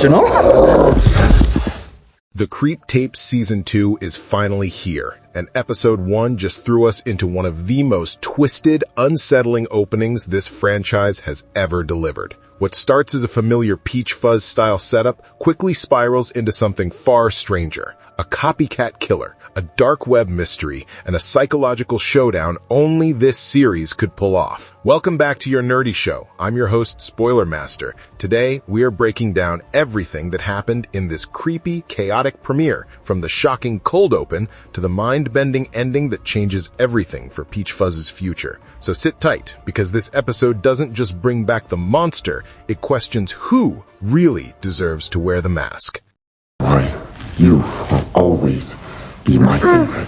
professional. The Creep Tape Season 2 is finally here, and Episode 1 just threw us into one of the most twisted, unsettling openings this franchise has ever delivered. What starts as a familiar Peachfuzz-style setup quickly spirals into something far stranger. A copycat killer, a dark web mystery, and a psychological showdown only this series could pull off. Welcome back to your nerdy show. I'm your host, Spoiler Master. Today, we are breaking down everything that happened in this creepy, chaotic premiere, from the shocking cold open to the mind-bending ending that changes everything for Peachfuzz's future. So sit tight, because this episode doesn't just bring back the monster, it questions who really deserves to wear the mask. Boy, you will always be my favorite.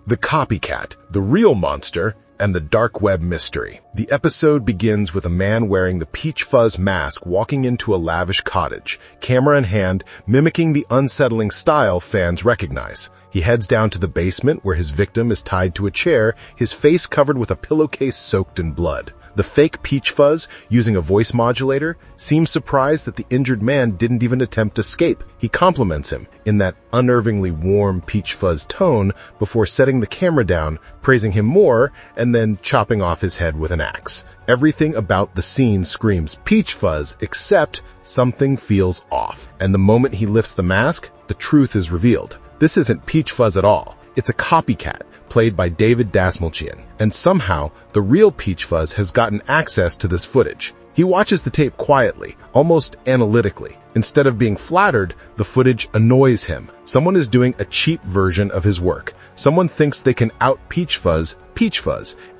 The Copycat, the real monster, and the dark web mystery. The episode begins with a man wearing the Peachfuzz mask walking into a lavish cottage, camera in hand, mimicking the unsettling style fans recognize. He heads down to the basement where his victim is tied to a chair, his face covered with a pillowcase soaked in blood. The fake Peachfuzz, using a voice modulator, seems surprised that the injured man didn't even attempt to escape. He compliments him in that unnervingly warm Peachfuzz tone before setting the camera down, praising him more, and then chopping off his head with an axe. Everything about the scene screams Peachfuzz, except something feels off. And the moment he lifts the mask, the truth is revealed. This isn't Peachfuzz at all. It's a copycat, played by David Dastmalchian, and somehow the real Peachfuzz has gotten access to this footage. He watches the tape quietly, almost analytically. Instead of being flattered, the footage annoys him. Someone is doing a cheap version of his work. Someone thinks they can out Peachfuzz,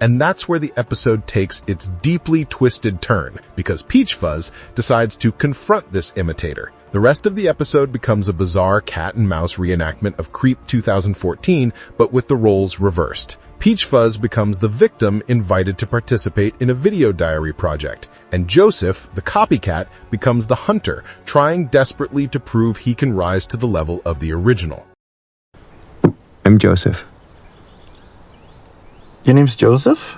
and that's where the episode takes its deeply twisted turn, because Peachfuzz decides to confront this imitator. The rest of the episode becomes a bizarre cat and mouse reenactment of Creep 2014, but with the roles reversed. Peachfuzz becomes the victim invited to participate in a video diary project, and Joseph, the copycat, becomes the hunter, trying desperately to prove he can rise to the level of the original. I'm Joseph. Your name's Joseph?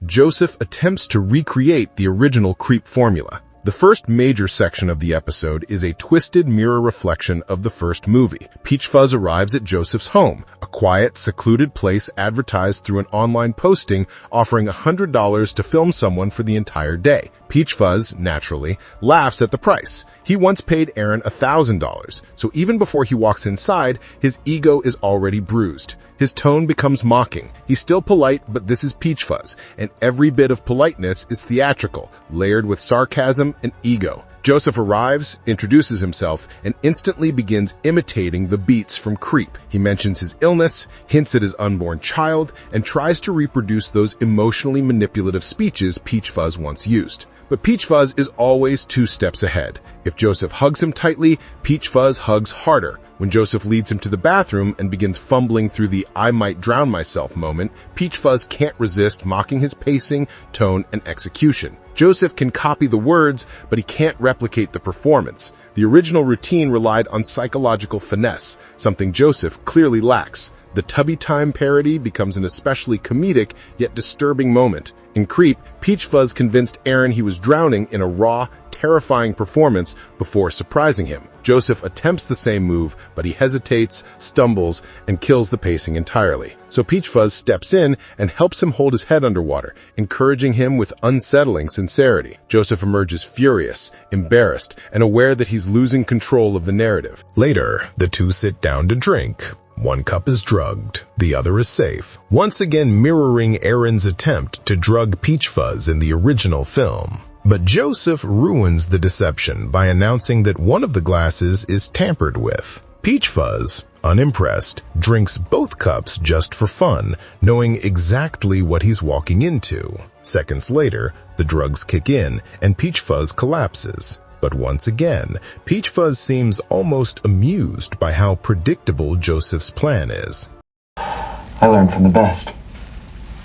Joseph attempts to recreate the original Creep formula. The first major section of the episode is a twisted mirror reflection of the first movie. Peachfuzz arrives at Joseph's home, a quiet, secluded place advertised through an online posting offering $100 to film someone for the entire day. Peachfuzz, naturally, laughs at the price. He once paid Aaron $1,000, so even before he walks inside, his ego is already bruised. His tone becomes mocking. He's still polite, but this is Peachfuzz, and every bit of politeness is theatrical, layered with sarcasm and ego. Joseph arrives, introduces himself, and instantly begins imitating the beats from Creep. He mentions his illness, hints at his unborn child, and tries to reproduce those emotionally manipulative speeches Peachfuzz once used. But Peachfuzz is always 2 steps ahead. If Joseph hugs him tightly, Peachfuzz hugs harder. When Joseph leads him to the bathroom and begins fumbling through the "I might drown myself" moment, Peachfuzz can't resist mocking his pacing, tone, and execution. Joseph can copy the words, but he can't replicate the performance. The original routine relied on psychological finesse, something Joseph clearly lacks. The Tubby Time parody becomes an especially comedic yet disturbing moment. In Creep, Peachfuzz convinced Aaron he was drowning in a raw, terrifying performance before surprising him. Joseph attempts the same move, but he hesitates, stumbles, and kills the pacing entirely. So Peachfuzz steps in and helps him hold his head underwater, encouraging him with unsettling sincerity. Joseph emerges furious, embarrassed, and aware that he's losing control of the narrative. Later, the two sit down to drink. One cup is drugged, the other is safe, once again mirroring Aaron's attempt to drug Peachfuzz in the original film. But Joseph ruins the deception by announcing that one of the glasses is tampered with. Peachfuzz, unimpressed, drinks both cups just for fun, knowing exactly what he's walking into. Seconds later, the drugs kick in and Peachfuzz collapses. But once again, Peachfuzz seems almost amused by how predictable Joseph's plan is. I learned from the best.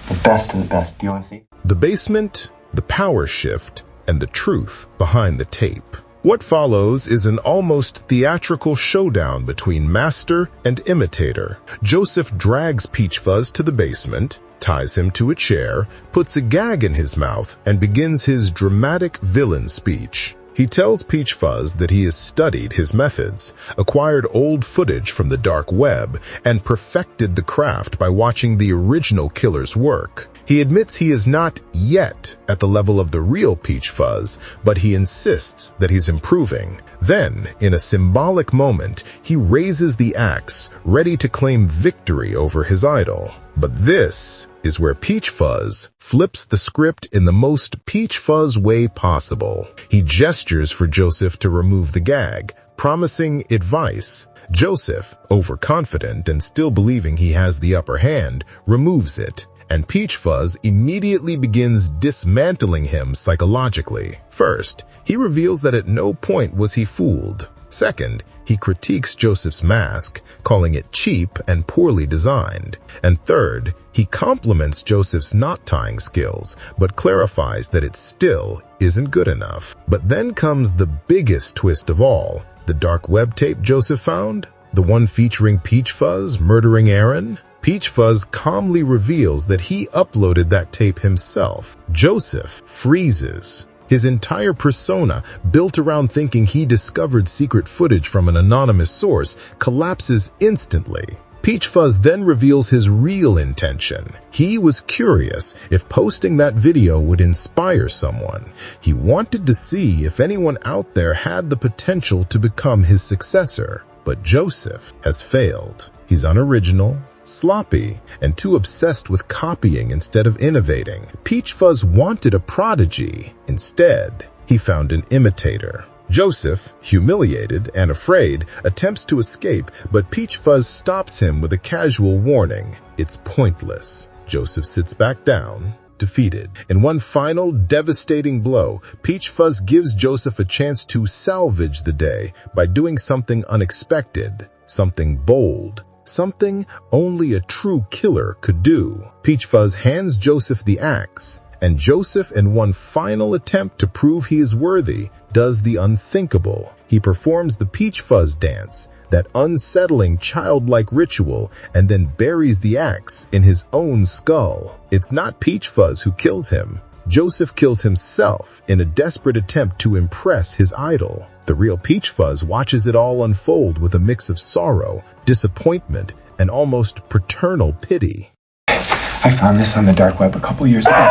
The best of the best. Do you want to see? The basement, the power shift, and the truth behind the tape. What follows is an almost theatrical showdown between master and imitator. Joseph drags Peachfuzz to the basement, ties him to a chair, puts a gag in his mouth, and begins his dramatic villain speech. He tells Peachfuzz that he has studied his methods, acquired old footage from the dark web, and perfected the craft by watching the original killer's work. He admits he is not yet at the level of the real Peachfuzz, but he insists that he's improving. Then, in a symbolic moment, he raises the axe, ready to claim victory over his idol. But this is where Peachfuzz flips the script in the most Peachfuzz way possible. He gestures for Joseph to remove the gag, promising advice. Joseph, overconfident and still believing he has the upper hand, removes it, and Peachfuzz immediately begins dismantling him psychologically. First, he reveals that at no point was he fooled. Second, he critiques Joseph's mask, calling it cheap and poorly designed. And third, he compliments Joseph's knot-tying skills, but clarifies that it still isn't good enough. But then comes the biggest twist of all. The dark web tape Joseph found? The one featuring Peachfuzz murdering Aaron? Peachfuzz calmly reveals that he uploaded that tape himself. Joseph freezes. His entire persona, built around thinking he discovered secret footage from an anonymous source, collapses instantly. Peachfuzz then reveals his real intention. He was curious if posting that video would inspire someone. He wanted to see if anyone out there had the potential to become his successor. But Joseph has failed. He's unoriginal, sloppy, and too obsessed with copying instead of innovating. Peachfuzz wanted a prodigy. Instead, he found an imitator. Joseph, humiliated and afraid, attempts to escape, but Peachfuzz stops him with a casual warning. It's pointless. Joseph sits back down, defeated. In one final, devastating blow, Peachfuzz gives Joseph a chance to salvage the day by doing something unexpected, something bold, something only a true killer could do. Peachfuzz hands Joseph the axe, and Joseph, in one final attempt to prove he is worthy, does the unthinkable. He performs the Peachfuzz dance, that unsettling childlike ritual, and then buries the axe in his own skull. It's not Peachfuzz who kills him. Joseph kills himself in a desperate attempt to impress his idol. The real Peachfuzz watches it all unfold with a mix of sorrow, disappointment, and almost paternal pity. I found this on the dark web a couple years ago.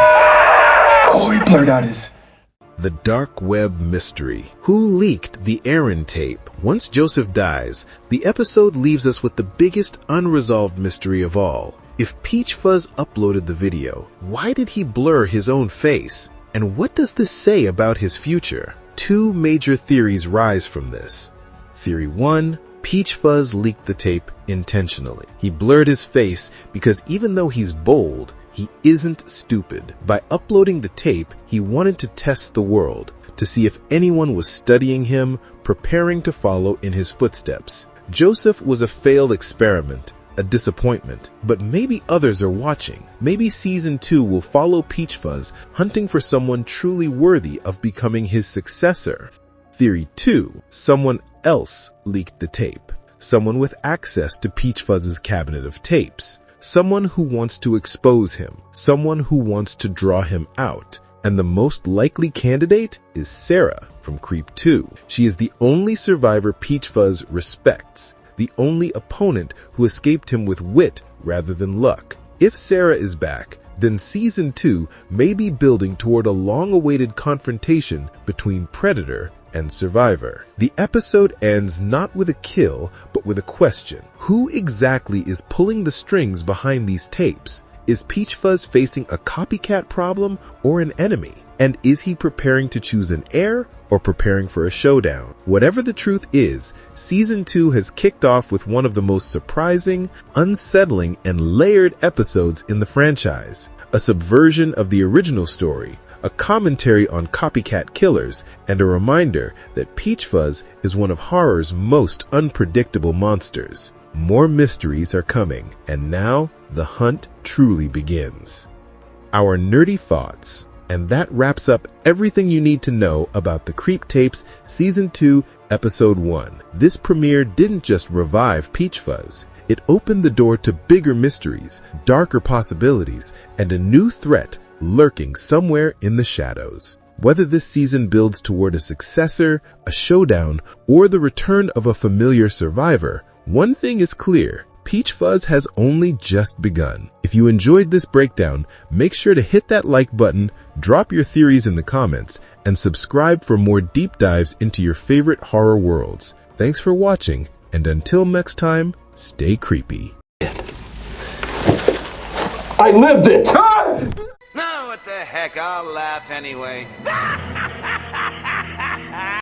Oh, he blurred out his... The dark web mystery. Who leaked the Aaron tape? Once Joseph dies, the episode leaves us with the biggest unresolved mystery of all. If Peachfuzz uploaded the video, why did he blur his own face? And what does this say about his future? Two major theories rise from this. Theory 1, Peachfuzz leaked the tape intentionally. He blurred his face because even though he's bold, he isn't stupid. By uploading the tape, he wanted to test the world, to see if anyone was studying him, preparing to follow in his footsteps. Joseph was a failed experiment, a disappointment, but maybe others are watching. Maybe season 2 will follow Peachfuzz hunting for someone truly worthy of becoming his successor. Theory 2, someone else leaked the tape. Someone with access to Peachfuzz's cabinet of tapes. Someone who wants to expose him. Someone who wants to draw him out. And the most likely candidate is Sarah from Creep 2. She is the only survivor Peachfuzz respects. The only opponent who escaped him with wit rather than luck. If Sarah is back, then season 2 may be building toward a long-awaited confrontation between Predator and Survivor. The episode ends not with a kill, but with a question. Who exactly is pulling the strings behind these tapes? Is Peachfuzz facing a copycat problem or an enemy? And is he preparing to choose an heir or preparing for a showdown? Whatever the truth is, season 2 has kicked off with one of the most surprising, unsettling, and layered episodes in the franchise. A subversion of the original story, a commentary on copycat killers, and a reminder that Peachfuzz is one of horror's most unpredictable monsters. More mysteries are coming, and now the hunt truly begins. Our nerdy thoughts. And that wraps up everything you need to know about the Creep Tapes Season 2, Episode 1. This premiere didn't just revive Peachfuzz. It opened the door to bigger mysteries, darker possibilities, and a new threat lurking somewhere in the shadows. Whether this season builds toward a successor, a showdown, or the return of a familiar survivor, one thing is clear: Peachfuzz has only just begun. If you enjoyed this breakdown, make sure to hit that like button, drop your theories in the comments, and subscribe for more deep dives into your favorite horror worlds. Thanks for watching, and until next time, stay creepy. I lived it! No, what the heck, I'll laugh anyway.